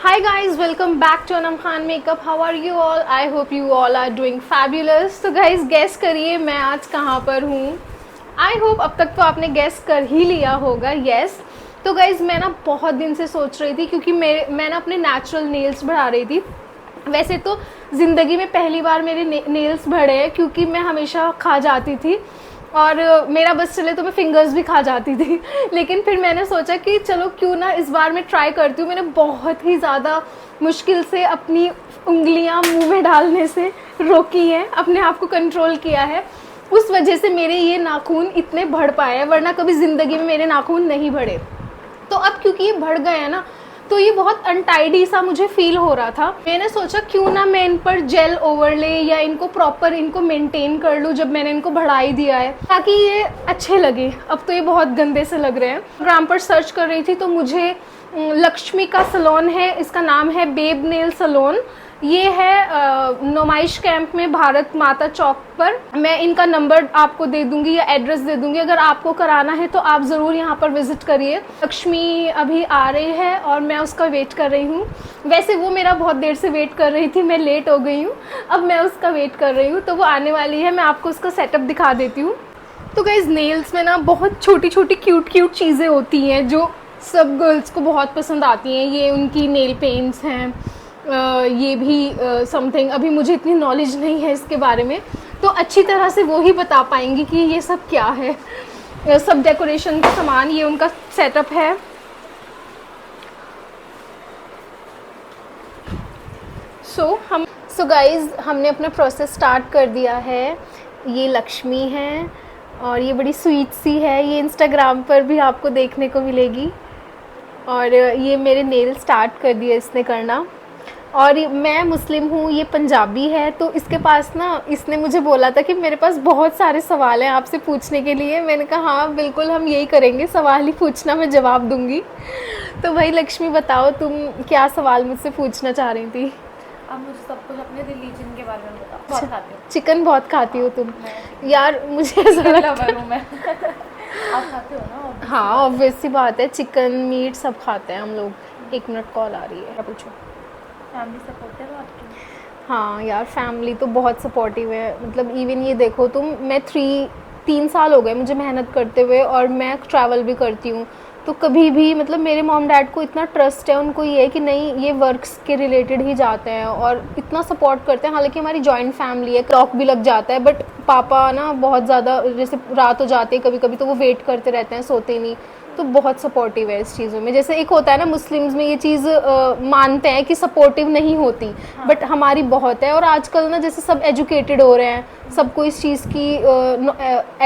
Hi guys, welcome back to Anam Khan Makeup. How are you all? I hope you all are doing fabulous. तो guys guess करिए मैं आज कहाँ पर हूँ. I hope अब तक तो आपने guess कर ही लिया होगा. Yes. तो guys मैं ना बहुत दिन से सोच रही थी क्योंकि मैं ना अपने नेचुरल नेल्स बढ़ा रही थी. वैसे तो ज़िंदगी में पहली बार मेरे नेल्स बढ़े हैं क्योंकि मैं हमेशा खा जाती थी और मेरा बस चले तो मैं फिंगर्स भी खा जाती थी. लेकिन फिर मैंने सोचा कि चलो क्यों ना इस बार मैं ट्राई करती हूँ. मैंने बहुत ही ज़्यादा मुश्किल से अपनी उंगलियाँ मुंह में डालने से रोकी हैं, अपने आप को कंट्रोल किया है. उस वजह से मेरे ये नाखून इतने बढ़ पाए हैं, वरना कभी ज़िंदगी में मेरे नाखून नहीं बढ़े. तो अब क्योंकि ये बढ़ गए हैं ना, तो ये बहुत अनटाइडी सा मुझे फील हो रहा था. मैंने सोचा क्यों ना मैं इन पर जेल ओवरले या इनको प्रॉपर इनको मेंटेन कर लूँ जब मैंने इनको बढ़ा ही दिया है, ताकि ये अच्छे लगे. अब तो ये बहुत गंदे से लग रहे हैं. इंस्टाग्राम पर सर्च कर रही थी तो मुझे लक्ष्मी का सलोन है, इसका नाम है बेब नेल सलोन. ये है नुमाइश कैंप में भारत माता चौक पर. मैं इनका नंबर आपको दे दूंगी या एड्रेस दे दूंगी. अगर आपको कराना है तो आप ज़रूर यहाँ पर विज़िट करिए. लक्ष्मी अभी आ रही है और मैं उसका वेट कर रही हूँ. वैसे वो मेरा बहुत देर से वेट कर रही थी, मैं लेट हो गई हूँ. अब मैं उसका वेट कर रही हूँ, तो वो आने वाली है. मैं आपको उसका सेटअप दिखा देती हूँ. तो गाइस नेल्स में ना बहुत छोटी छोटी क्यूट चीज़ें होती हैं जो सब गर्ल्स को बहुत पसंद आती हैं. ये उनकी नेल पेंट्स हैं, ये भी समथिंग. अभी मुझे इतनी नॉलेज नहीं है इसके बारे में, तो अच्छी तरह से वो ही बता पाएंगी कि ये सब क्या है. सब डेकोरेशन का सामान, ये उनका सेटअप है. सो गाइज हमने अपना प्रोसेस स्टार्ट कर दिया है. ये लक्ष्मी है और ये बड़ी स्वीट सी है. ये इंस्टाग्राम पर भी आपको देखने को मिलेगी. और ये मेरे नेल स्टार्ट कर दिए इसने करना. और मैं मुस्लिम हूँ, ये पंजाबी है. तो इसके पास ना, इसने मुझे बोला था कि मेरे पास बहुत सारे सवाल हैं आपसे पूछने के लिए. मैंने कहा हाँ बिल्कुल हम यही करेंगे, सवाल ही पूछना, मैं जवाब दूंगी. तो भाई लक्ष्मी बताओ तुम क्या सवाल मुझसे पूछना चाह रही थी. आप मुझे सब कुछ अपने रिलीजन के बारे में बताओ. बहुत खाती हो? चिकन बहुत खाती हो तुम? यार मुझे ऐसा लगता है मैं आप खाते हो ना? हाँ ऑब्वियस सी बात है, चिकन मीट सब खाते हैं हम लोग. 1 मिनट कॉल आ रही है, पूछो. फैमिली सपोर्टिव है आपकी? हाँ यार फैमिली तो बहुत सपोर्टिव है. मतलब इवन ये देखो तुम, मैं 3 साल हो गए मुझे मेहनत करते हुए और मैं ट्रैवल भी करती हूँ. तो कभी भी मतलब मेरे मॉम डैड को इतना ट्रस्ट है, उनको ये है कि नहीं ये वर्क्स के रिलेटेड ही जाते हैं और इतना सपोर्ट करते हैं. हालांकि हमारी जॉइंट फैमिली है, क्लॉक भी लग जाता है, बट पापा ना बहुत ज़्यादा, जैसे रात हो जाती है कभी कभी तो वो वेट करते रहते हैं, सोते नहीं. तो बहुत सपोर्टिव है इस चीज़ों में. जैसे एक होता है ना मुस्लिम्स में ये चीज़ मानते हैं कि सपोर्टिव नहीं होती, हाँ. बट हमारी बहुत है. और आजकल ना जैसे सब एजुकेटेड हो रहे हैं, सबको इस चीज़ की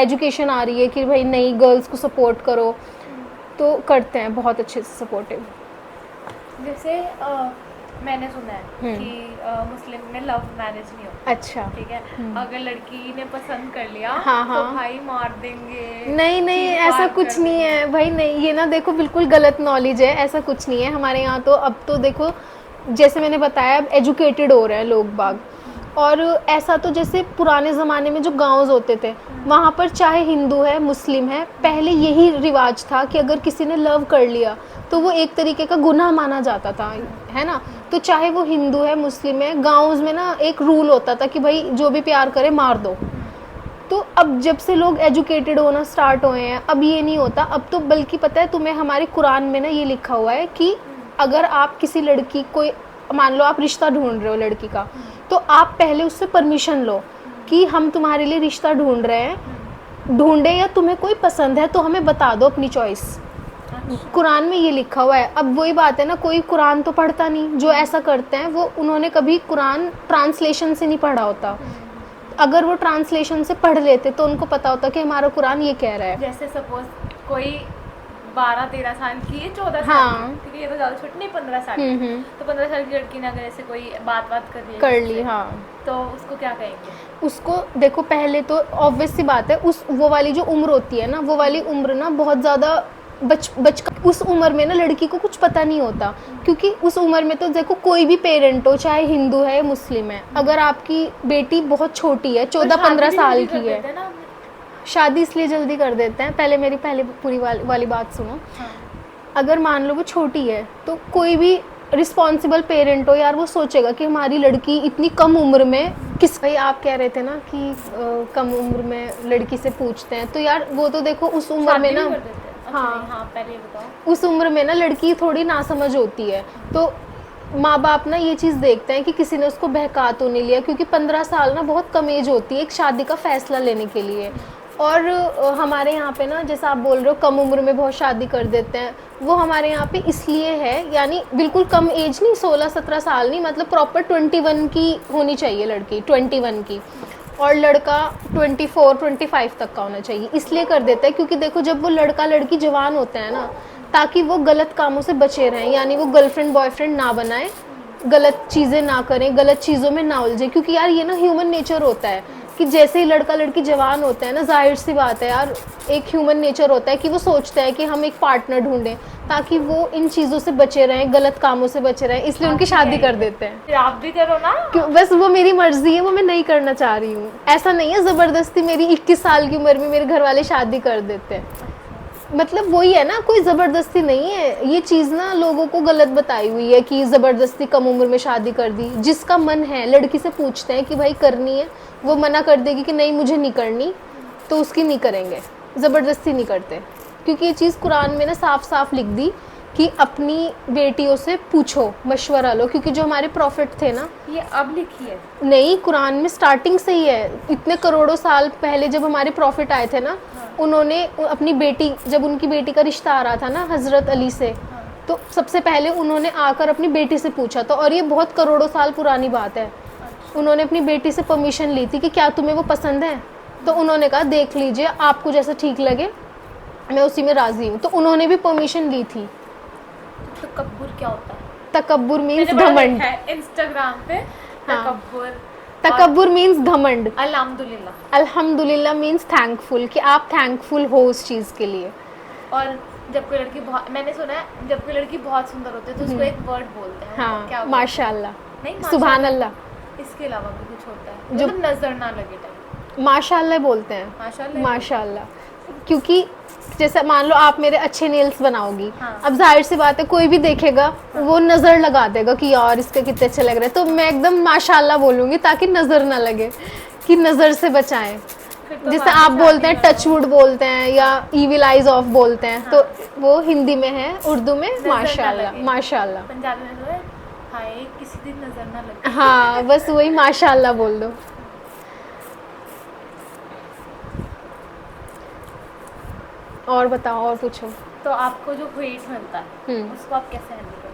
एजुकेशन आ रही है कि भाई नहीं गर्ल्स को सपोर्ट करो, तो करते हैं बहुत अच्छे से सपोर्टिव. जैसे मैंने सुना है कि मुस्लिम में लव मैरिज नहीं होता. अच्छा ठीक है. अगर लड़की ने पसंद कर लिया हाँ, तो हाँ. भाई मार देंगे. नहीं ऐसा कुछ नहीं है भाई. नहीं ये ना देखो बिल्कुल गलत नॉलेज है. ऐसा कुछ नहीं है हमारे यहाँ. तो अब तो देखो जैसे मैंने बताया अब एजुकेटेड हो रहे हैं लोग बाग. और ऐसा तो जैसे पुराने ज़माने में जो गांव होते थे वहाँ पर चाहे हिंदू है मुस्लिम है, पहले यही रिवाज था कि अगर किसी ने लव कर लिया तो वो एक तरीके का गुनाह माना जाता था, है ना. तो चाहे वो हिंदू है मुस्लिम है, गाँव में ना एक रूल होता था कि भाई जो भी प्यार करे मार दो. तो अब जब से लोग एजुकेटेड होना स्टार्ट हुए हैं अब ये नहीं होता. अब तो बल्कि पता है तुम्हें, हमारे कुरान में ना ये लिखा हुआ है कि अगर आप किसी लड़की को, मान लो आप रिश्ता ढूंढ रहे हो लड़की का, तो आप पहले उससे परमिशन लो कि हम तुम्हारे लिए रिश्ता ढूंढ रहे हैं, ढूंढे या तुम्हें कोई पसंद है तो हमें बता दो अपनी चॉइस. कुरान में ये लिखा हुआ है. अब वही बात है ना, कोई कुरान तो पढ़ता नहीं. जो ऐसा करते हैं वो उन्होंने कभी कुरान ट्रांसलेशन से नहीं पढ़ा होता. अगर वो ट्रांसलेशन से पढ़ लेते तो उनको पता होता कि हमारा कुरान ये कह रहा है. जैसे सपोज कोई 12-13 साल की है, 14 साल हाँ. की, ठीक है, ये तो ज़्यादा छोटी नहीं, 15 साल की. तो 15 साल की लड़की ने अगर ऐसे कोई बात कर ली, हाँ, तो उसको क्या कहेंगे? उसको देखो पहले तो ऑब्वियस सी बात है, उस वो वाली जो उम्र होती है ना, वो वाली उम्र ना बहुत ज़्यादा उस उम्र में ना लड़की को कुछ पता नहीं होता. क्योंकि उस उम्र में तो देखो कोई भी पेरेंट हो, चाहे हिंदू है मुस्लिम है, अगर आपकी बेटी बहुत छोटी है, 14-15 साल की है, शादी इसलिए जल्दी कर देते हैं. पहले मेरी पूरी वाली बात सुनो. हाँ. अगर मान लो वो छोटी है तो कोई भी रिस्पॉन्सिबल पेरेंट हो यार, वो सोचेगा कि हमारी लड़की इतनी कम उम्र में किस, भाई आप कह रहे थे ना कि कम उम्र में लड़की से पूछते हैं, तो यार वो तो देखो उस उम्र में ना, हाँ हाँ पहले बताओ, उस उम्र में ना लड़की थोड़ी नासमझ होती है, तो माँ बाप ना ये चीज़ देखते हैं कि किसी ने उसको बहका तो नहीं लिया, क्योंकि 15 साल ना बहुत कम एज होती है एक शादी का फैसला लेने के लिए। और हमारे यहाँ पे ना, जैसा आप बोल रहे हो कम उम्र में बहुत शादी कर देते हैं, वो हमारे यहाँ पे इसलिए है, यानी बिल्कुल कम एज नहीं, 16-17 साल नहीं, मतलब प्रॉपर 21 की होनी चाहिए लड़की, 21 की, और लड़का 24-25 तक का होना चाहिए। इसलिए कर देते हैं क्योंकि देखो जब वो लड़का लड़की जवान होते हैं ना, ताकि वो गलत कामों से बचे रहें, यानी वो गर्लफ्रेंड बॉयफ्रेंड ना बनाए, गलत चीज़ें ना करें, गलत चीज़ों में ना उलझे, क्योंकि यार ये ना ह्यूमन नेचर होता है कि जैसे ही लड़का लड़की जवान होते हैं ना, जाहिर सी बात है यार, एक ह्यूमन नेचर होता है कि वो सोचता है कि हम एक पार्टनर ढूंढें ताकि वो इन चीज़ों से बचे रहें, गलत कामों से बचे रहें, इसलिए उनकी शादी कर देते हैं। फिर आप भी करो ना। बस वो मेरी मर्जी है, वो मैं नहीं करना चाह रही हूँ, ऐसा नहीं है ज़बरदस्ती मेरी 21 साल की उम्र में मेरे घर वाले शादी कर देते हैं, मतलब वही है ना, कोई ज़बरदस्ती नहीं है, ये चीज़ ना लोगों को गलत बताई हुई है कि ज़बरदस्ती कम उम्र में शादी कर दी। जिसका मन है, लड़की से पूछते हैं कि भाई करनी है, वो मना कर देगी कि नहीं मुझे नहीं करनी, तो उसकी नहीं करेंगे, ज़बरदस्ती नहीं करते, क्योंकि ये चीज़ कुरान में ना साफ साफ लिख दी कि अपनी बेटियों से पूछो, मशवरा लो, क्योंकि जो हमारे प्रॉफिट थे ना, ये अब लिखी है नहीं कुरान में स्टार्टिंग से ही है, इतने करोड़ों साल पहले जब हमारे प्रॉफिट आए थे ना, उन्होंने अपनी बेटी, जब उनकी बेटी का रिश्ता आ रहा था ना हज़रत अली से, तो सबसे पहले उन्होंने आकर अपनी बेटी से पूछा था, और ये बहुत करोड़ों साल पुरानी बात है। उन्होंने अपनी बेटी से परमिशन ली थी कि क्या तुम्हें वो पसंद है, तो उन्होंने कहा देख लीजिए आपको जैसा ठीक लगे, मैं उसी में राज़ी हूँ, तो उन्होंने भी परमिशन ली थी। तकब्बुर क्या होता है? तकब्बुर मीन्स मैंने बड़ा घमंड। देखा है इंस्टाग्राम पे, हाँ। तकब्बुर। तकब्बुर मीन्स घमंड। अल्हम्दुलिल्लाह। अल्हम्दुलिल्लाह मीन्स थैंकफुल, कि आप थैंकफुल हो उस चीज़ के लिए। और जब कोई लड़की बहुत, मैंने सुना है जब कोई लड़की बहुत सुंदर होती है तो उसको एक वर्ड बोलते हैं, हाँ, क्या माशाल्लाह, नहीं सुभान अल्लाह, इसके अलावा भी कुछ होता है जो मतलब नजर ना लगे टाइप, माशाल्लाह बोलते हैं, माशाल्लाह। माशाल्लाह, क्योंकि जैसे मान लो आप मेरे अच्छे नेल्स बनाओगी, हाँ। अब जाहिर सी बात है कोई भी देखेगा, वो नज़र लगा देगा कि यार इसके कितने अच्छे लग रहे हैं, तो मैं एकदम माशाल्लाह बोलूँगी ताकि नज़र ना लगे, कि नज़र से बचाएं। तो जैसे आप बोलते हैं टचवुड बोलते हैं या ईविल आइज ऑफ बोलते हैं, तो वो हिंदी में है, उर्दू में माशाल्लाह, माशाल्लाह। पंजाबी में तो है हाय किसी दिन नजर ना लगे। हाँ बस वही माशाल्लाह बोल दो। और बताओ, और पूछो। तो आपको जो हेट मिलता है उसको आप कैसे हैंडल करते हो?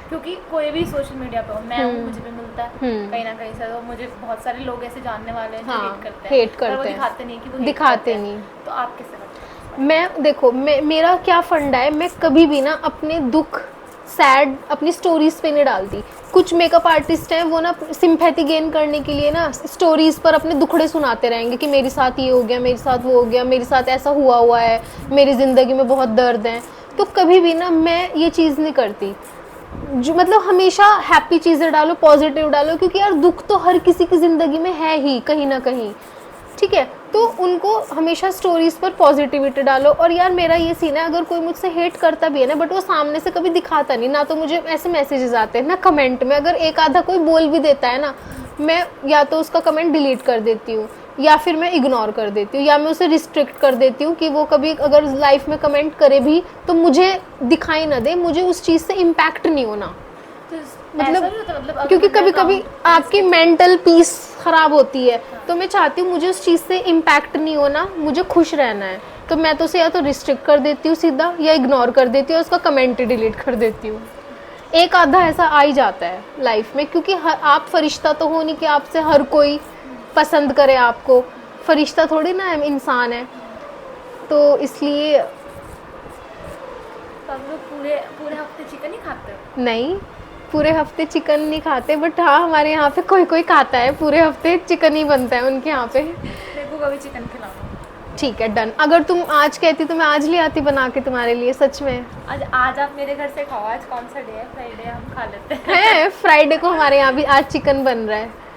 क्योंकि कोई भी सोशल मीडिया पे हो, मैं हूँ, मुझे भी मिलता है कहीं ना कहीं से, तो मुझे बहुत सारे लोग ऐसे जानने वाले हैं जो हाँ, हेट करते हेट हैं, करते पर वो हैं, दिखाते नहीं कि वो hate दिखाते करते हैं। नहीं। तो आप कैसे करते हैं? मैं देखो, मेरा क्या फंडा है, मैं कभी भी ना अपने दुख सैड अपनी स्टोरीज पे नहीं डालती। कुछ मेकअप आर्टिस्ट हैं वो ना सिंपैथी गेन करने के लिए ना स्टोरीज पर अपने दुखड़े सुनाते रहेंगे कि मेरे साथ ये हो गया, मेरे साथ वो हो गया, मेरे साथ ऐसा हुआ है, मेरी ज़िंदगी में बहुत दर्द है। तो कभी भी ना मैं ये चीज़ नहीं करती, जो मतलब हमेशा हैप्पी चीज़ें डालो, पॉजिटिव डालो, क्योंकि यार दुख तो हर किसी की ज़िंदगी में है ही कहीं ना कहीं, ठीक है। तो उनको हमेशा स्टोरीज़ पर पॉजिटिविटी डालो। और यार मेरा ये सीन है, अगर कोई मुझसे हेट करता भी है ना, बट वो सामने से कभी दिखाता नहीं ना, तो मुझे ऐसे मैसेजेस आते हैं ना कमेंट में, अगर एक आधा कोई बोल भी देता है ना, मैं या तो उसका कमेंट डिलीट कर देती हूँ, या फिर मैं इग्नोर कर देती हूँ, या मैं उसे रिस्ट्रिक्ट कर देती हूँ कि वो कभी अगर लाइफ में कमेंट करे भी तो मुझे दिखाई ना दे, मुझे उस चीज़ से इम्पैक्ट नहीं होना। मतलब क्योंकि कभी कभी आपकी मेंटल पीस ख़राब होती है, तो मैं चाहती हूँ मुझे उस चीज़ से इम्पैक्ट नहीं होना, मुझे खुश रहना है, तो मैं तो उसे या तो रिस्ट्रिक्ट कर देती हूँ सीधा, या इग्नोर कर देती हूँ, उसका कमेंट ही डिलीट कर देती हूँ। एक आधा ऐसा आ ही जाता है लाइफ में, क्योंकि आप फरिश्ता तो हो नहीं कि आपसे हर कोई पसंद करे आपको, फरिश्ता थोड़ी ना है, इंसान है, तो इसलिए। तो आप लोग पूरे पूरे हफ्ते चिकन ही खाते हो? नहीं, पूरे हफ्ते चिकन नहीं खाते, बट हाँ हमारे यहाँ पे कोई कोई खाता है, पूरे हफ्ते चिकन ही बनता है उनके यहाँ पे। मेरे को कभी चिकन खिलाओ। ठीक है, डन। अगर तुम आज कहती तो मैं आज ले आती बना के तुम्हारे लिए, सच में। आज आप मेरे घर से खाओ। आज कौन सा डे है? फ्राइडे, हम खा लेते हैं। है फ्राइडे को हमारे यहाँ भी आज चिकन बन रहा है।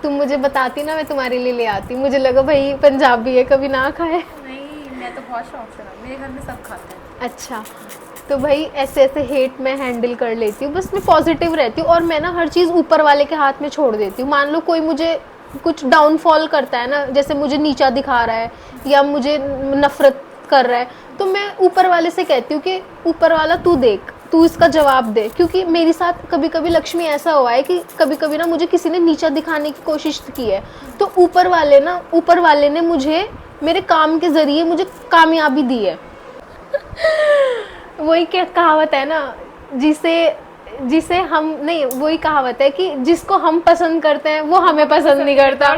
तुम मुझे बताती ना, मैं तुम्हारे लिए ले आती। मुझे लगा भाई पंजाबी है, कभी ना खाए। नहीं, मैं तो बहुत शौक से, मेरे घर में सब खाते हैं। अच्छा, तो भाई ऐसे ऐसे हेट मैं हैंडल कर लेती हूँ, बस मैं पॉजिटिव रहती हूँ और मैं ना हर चीज़ ऊपर वाले के हाथ में छोड़ देती हूँ। मान लो कोई मुझे कुछ डाउनफॉल करता है ना, जैसे मुझे नीचा दिखा रहा है या मुझे नफरत कर रहा है, तो मैं ऊपर वाले से कहती हूँ कि ऊपर वाला तू देख, तू इसका जवाब दे। क्योंकि मेरे साथ कभी कभी लक्ष्मी ऐसा हुआ है कि कभी कभी ना मुझे किसी ने नीचा दिखाने की कोशिश की है, तो ऊपर वाले ने मुझे मेरे काम के ज़रिए मुझे कामयाबी दी है। वही क्या कहावत है ना, जिसे हम नहीं, वही कहावत है कि जिसको हम पसंद करते हैं वो हमें पसंद नहीं करता,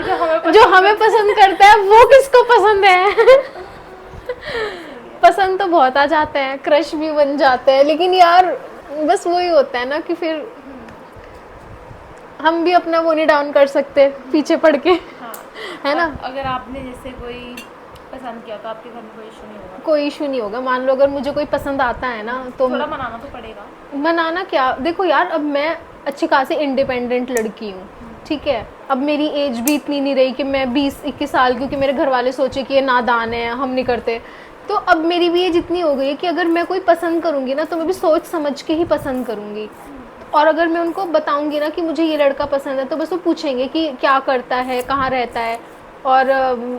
जो हमें पसंद करता है वो किसको पसंद है। पसंद तो बहुत आ जाते हैं, क्रश भी बन जाते हैं, लेकिन यार बस वही होता है ना कि फिर हम भी अपना वो नहीं डाउन कर सकते पीछे पड़ के। हाँ। है ना। अगर आपने जैसे कोई पसंद किया तो आपके घर में कोई इशू नहीं होगा? कोई इशू नहीं होगा। मान लो अगर मुझे कोई पसंद आता है ना तो थोड़ा मनाना तो पड़ेगा। मनाना क्या, देखो यार अब मैं अच्छी खासी इंडिपेंडेंट लड़की हूँ, ठीक है। अब मेरी एज भी इतनी नहीं रही कि मैं 20-21 साल, क्योंकि मेरे घर वाले सोचे कि ये नादान है, हम नहीं करते। तो अब मेरी भी एज इतनी हो गई है कि अगर मैं कोई पसंद करूँगी ना तो मैं भी सोच समझ के ही पसंद करूँगी। और अगर मैं उनको बताऊँगी ना कि मुझे ये लड़का पसंद है, तो बस वो पूछेंगे कि क्या करता है, कहाँ रहता है, और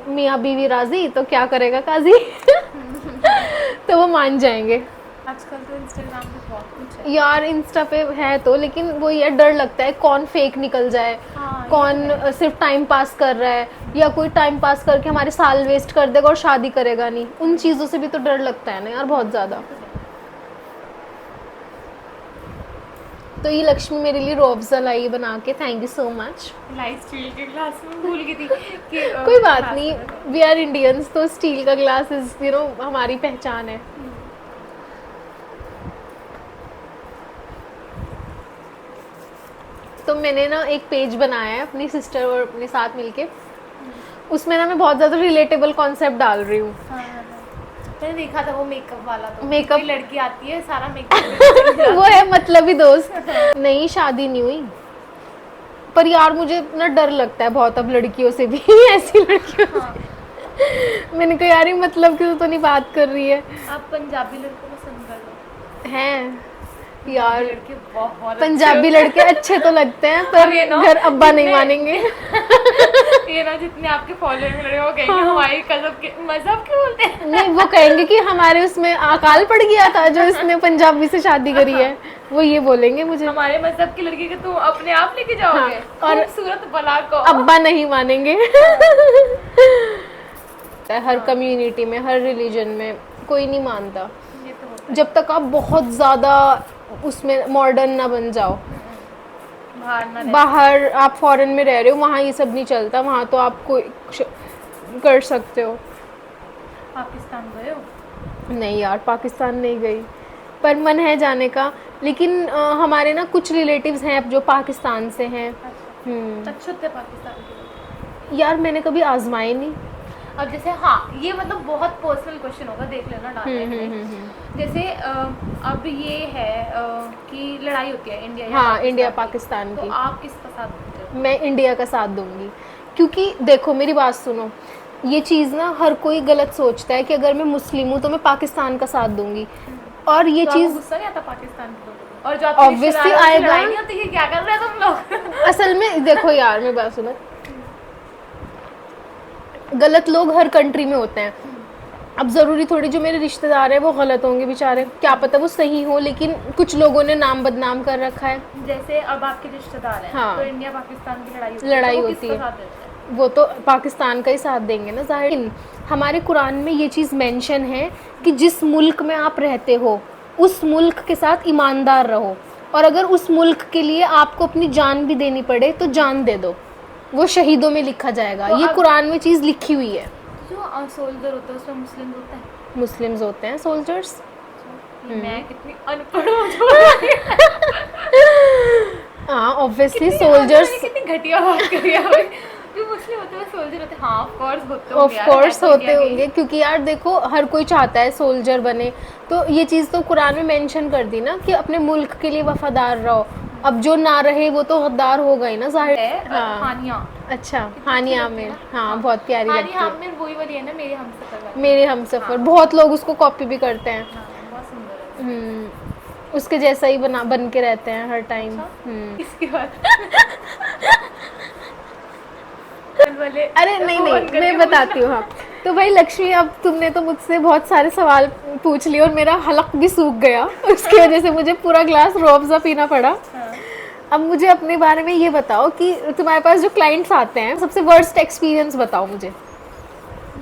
मियाँ बीवी राजी तो क्या करेगा काजी। तो वो मान जाएंगे। आजकल तो इंस्टाग्राम पे बहुत कुछ है यार इंस्टा पे है तो, लेकिन वो ये डर लगता है कौन फेक निकल जाए, हाँ, कौन सिर्फ टाइम पास कर रहा है, या कोई टाइम पास करके हमारे साल वेस्ट कर देगा और शादी करेगा नहीं। उन चीज़ों से भी तो डर लगता है ना यार बहुत ज़्यादा। तो ये लक्ष्मी मेरे लिए रोअफ़ज़ा लाई बना के, thank you so much. Light steel के ग्लास में भूल गई थी कि कोई बात नहीं, वी आर इंडियंस, तो स्टील का ग्लास इज हमारी पहचान है। तो मैंने ना एक पेज बनाया है अपनी सिस्टर और अपने साथ मिलके, उसमें ना मैं बहुत ज़्यादा रिलेटेबल कॉन्सेप्ट डाल रही हूँ। मैंने देखा था वो मेकअप वाला, तो मेकअप कोई लड़की आती है सारा मेकअप वो है मतलबी दोस्त। नहीं शादी नहीं हुई, पर यार मुझे ना डर लगता है बहुत अब लड़कियों से भी। ऐसी लड़कियों से। मैंने कहा यार मतलब की तो नहीं बात कर रही है। आप पंजाबी लड़कों पसंद कर लो? हैं यार लड़के बहुत पंजाबी लड़के अच्छे तो लगते हैं, पर घर अब्बा नहीं मानेंगे। ये ना जितने आपके फॉलोअर में लड़के वो कहेंगे हमारी मजहब क्यों बोलते हैं। नहीं वो कहेंगे कि हमारे उसमें अकाल पड़ गया था जो इसने पंजाबी से शादी करी है, वो ये बोलेंगे मुझे। हमारे मजहब की लड़की को तुम अपने आप लेके जाओगे। हाँ, और खूबसूरत बला को अब्बा नहीं मानेंगे। हर कम्युनिटी में, हर रिलीजन में कोई नहीं मानता, ये तो होता है। जब तक आप बहुत ज़्यादा उसमें मॉडर्न ना बन जाओ। बाहर आप फॉरेन में रह रहे हो, वहाँ ये सब नहीं चलता, वहाँ तो आप कोई कर सकते हो। पाकिस्तान गए हो? नहीं यार पाकिस्तान नहीं गई, पर मन है जाने का। लेकिन हमारे ना कुछ रिलेटिव्स हैं जो पाकिस्तान से हैं। अच्छे थे पाकिस्तान के। यार मैंने कभी आजमाए नहीं। अब जैसे हाँ ये मतलब बहुत पर्सनल क्वेश्चन होगा, देख लेना डालने के लिए। जैसे अब ये है कि लड़ाई होती है इंडिया या हाँ इंडिया पाकिस्तान की, तो आप किसका साथ देते हो? मैं इंडिया का साथ दूंगी, क्योंकि देखो मेरी बात सुनो, ये चीज़ ना हर कोई गलत सोचता है कि अगर मैं मुस्लिम हूँ तो मैं पाकिस्तान का साथ दूंगी, और ये तो चीज़ गुस्सा नहीं आता पाकिस्तान के लोगों को? और जो ऑब्वियसली आएगा। लड़ाई नहीं होती कि क्या कर रहे हो तुम लोग। असल में देखो यार मेरी बात सुनो, गलत लोग हर कंट्री में होते हैं। अब ज़रूरी थोड़ी जो मेरे रिश्तेदार हैं वो गलत होंगे बेचारे, क्या पता वो सही हो, लेकिन कुछ लोगों ने नाम बदनाम कर रखा है। जैसे अब आपके रिश्तेदार हैं, हाँ। तो इंडिया पाकिस्तान की लड़ाई होती है, वो तो पाकिस्तान का ही साथ देंगे ना जाहिर। हमारे कुरान में ये चीज़ मेंशन है कि जिस मुल्क में आप रहते हो उस मुल्क के साथ ईमानदार रहो, और अगर उस मुल्क के लिए आपको अपनी जान भी देनी पड़े तो जान दे दो, वो शहीदों में लिखा जाएगा। तो ये कुरान में चीज़ लिखी हुई है। जो सोल्जर होता है उसमें मुस्लिम होता है? मुस्लिम्स होते हैं सोल्जर्स। मैं कितनी अनपढ़ हूँ। हाँ ऑब्वियसली सोल्जर्स, कितनी घटिया बात करी है भाई। जो मुस्लिम होते हैं सोल्जर होते हैं, हाँ ऑफ कोर्स होते होंगे, ऑफ कोर्स होते होंगे, क्योंकि यार देखो हर कोई चाहता है सोल्जर बने, तो ये चीज़ तो कुरान में मेंशन कर दी ना कि अपने मुल्क के लिए वफादार रहो। अब जो ना रहे वो तो गद्दार होगा ही ना जाहिर है। हाँ। हानिया, अच्छा हानिया आमिर, हाँ बहुत प्यारी लगती है। हानिया आमिर वही वाली है ना, मेरे हमसफर वाली। मेरे हमसफर, बहुत लोग उसको कॉपी भी करते हैं। हाँ, बहुत सुंदर उसके जैसा ही बन के रहते हैं हर टाइम। इसके बाद वाले अरे नहीं मैं बताती हूँ। हाँ तो भाई लक्ष्मी, अब तुमने तो मुझसे बहुत सारे सवाल पूछ लिए और मेरा हलक भी सूख गया उसकी वजह से मुझे पूरा ग्लास रूअफ़ज़ा पीना पड़ा। हाँ। अब मुझे अपने बारे में ये बताओ कि तुम्हारे पास जो क्लाइंट्स आते हैं, सबसे वर्स्ट एक्सपीरियंस बताओ मुझे।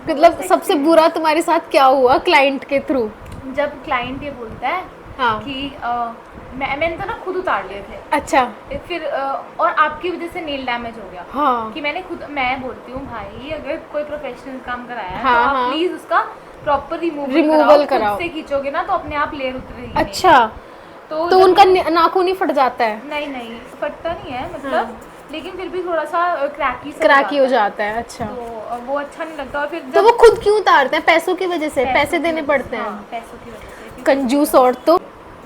मतलब सबसे बुरा तुम्हारे साथ क्या हुआ क्लाइंट के थ्रू? जब क्लाइंट ये बोलता है हाँ कि मैंने तो ना खुद उतार लिए थे, अच्छा फिर और आपकी वजह से नेल डैमेज हो गया। हाँ कि मैं बोलती हूँ भाई अगर कोई प्रोफेशनल काम कराया है हाँ, तो आप हाँ। प्लीज उसका प्रॉपर रिमूवल कराओ। खुद से खींचोगे ना तो अपने आप लेयर उतरेगी। अच्छा तो तो उनका नाखून ही फट जाता है? नहीं फटता नहीं है मतलब, लेकिन फिर भी थोड़ा सा क्रैकी हो जाता है। अच्छा तो वो अच्छा नहीं लगता। और फिर तो वो खुद क्यों उतारते हैं? पैसों की वजह से? पैसे की देने वजह पड़ते से, हैं? हाँ, पैसों की वजह से। कंजूस और तो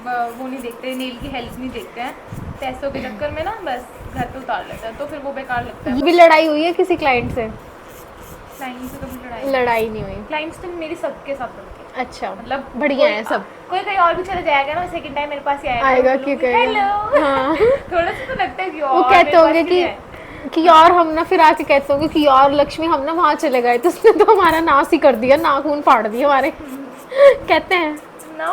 वो नहीं देखते, नेल की हेल्थ नहीं देखते हैं, पैसों के चक्कर में ना बस घर पे उतार लेते हैं, तो फिर वो बेकार लगता है। ये भी लड़ाई हुई है किसी क्लाइंट से? क्लाइंट से कभी लड़ाई नहीं हुई? क्लाइंट्स तो मेरी सबके साथ बनती है। अच्छा मतलब बढ़िया है सब। कोई कहीं और भी चला जाएगा ना, सेकंड टाइम मेरे पास ही आएगा क्यों कहेगा? हेलो। हाँ थोड़ा सा तो लगता है कि वो कहते होंगे कि यार हम ना, फिर आके कहते होंगे कि यार लक्ष्मी हम ना वहाँ चले गए तो उसने तो हमारा नाश ही कर दिया, नाखून फाड़ दिए हमारे कहते हैं ना।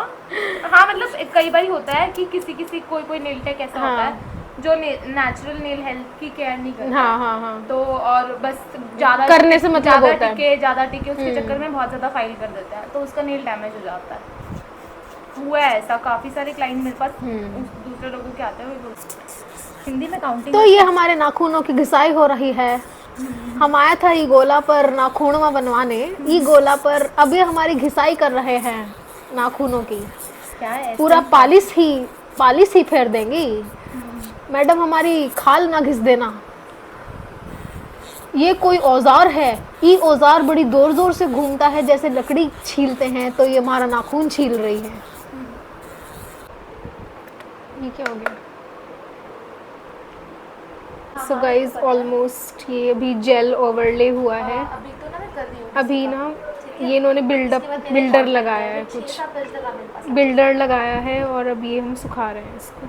हाँ मतलब कई बार होता है कि किसी कोई नेल टेक ऐसा होता है जो नेचुरल नेल हेल्थ की केयर नहीं करता। हाँ तो और बस ज़्यादा करने से मतलब होता है ज़्यादा टिके उसके चक्कर में बहुत ज़्यादा फाइल कर देते हैं, तो उसका नेल डैमेज हो जाता है। हुआ है ऐसा, काफ़ी सारे क्लाइंट मेरे पास दूसरे लोगों के आते हैं। हिंदी में काउंटिंग। तो ये हमारे नाखूनों की घिसाई हो रही है। हम आया था ई गोला पर नाखूनवा बनवाने, ई गोला पर अभी हमारी घिसाई कर रहे हैं नाखूनों की। क्या है पूरा पालिश ही फेर देंगी मैडम, हमारी खाल ना घिस देना। ये कोई औजार है, ये औजार बड़ी जोर जोर से घूमता है, जैसे लकड़ी छीलते हैं तो ये हमारा नाखून छील रही है। ये क्या हो गया? सो गाइज ऑलमोस्ट ये अभी जेल ओवरले हुआ है। अभी तो ना मैं कर रही हूँ। अभी ना ये इन्होंने बिल्डर लगाया है, कुछ बिल्डर लगाया है और अभी हम सुखा रहे हैं इसको।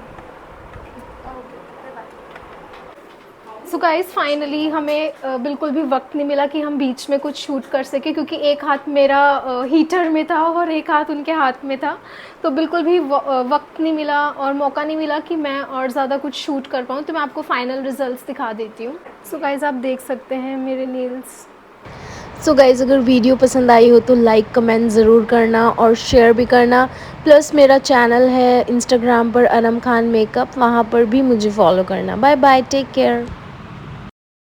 सो गाइस फाइनली हमें बिल्कुल भी वक्त नहीं मिला कि हम बीच में कुछ शूट कर सके, क्योंकि एक हाथ मेरा हीटर में था और एक हाथ उनके हाथ में था, तो बिल्कुल भी वक्त नहीं मिला और मौका नहीं मिला कि मैं और ज़्यादा कुछ शूट कर पाऊँ। तो मैं आपको फाइनल रिजल्ट्स दिखा देती हूँ। सो गाइस आप देख सकते हैं मेरे नेल्स। सो गाइज़ अगर वीडियो पसंद आई हो तो लाइक कमेंट ज़रूर करना और शेयर भी करना। प्लस मेरा चैनल है इंस्टाग्राम पर अनम खान मेकअप, वहाँ पर भी मुझे फॉलो करना। Bye bye, take care.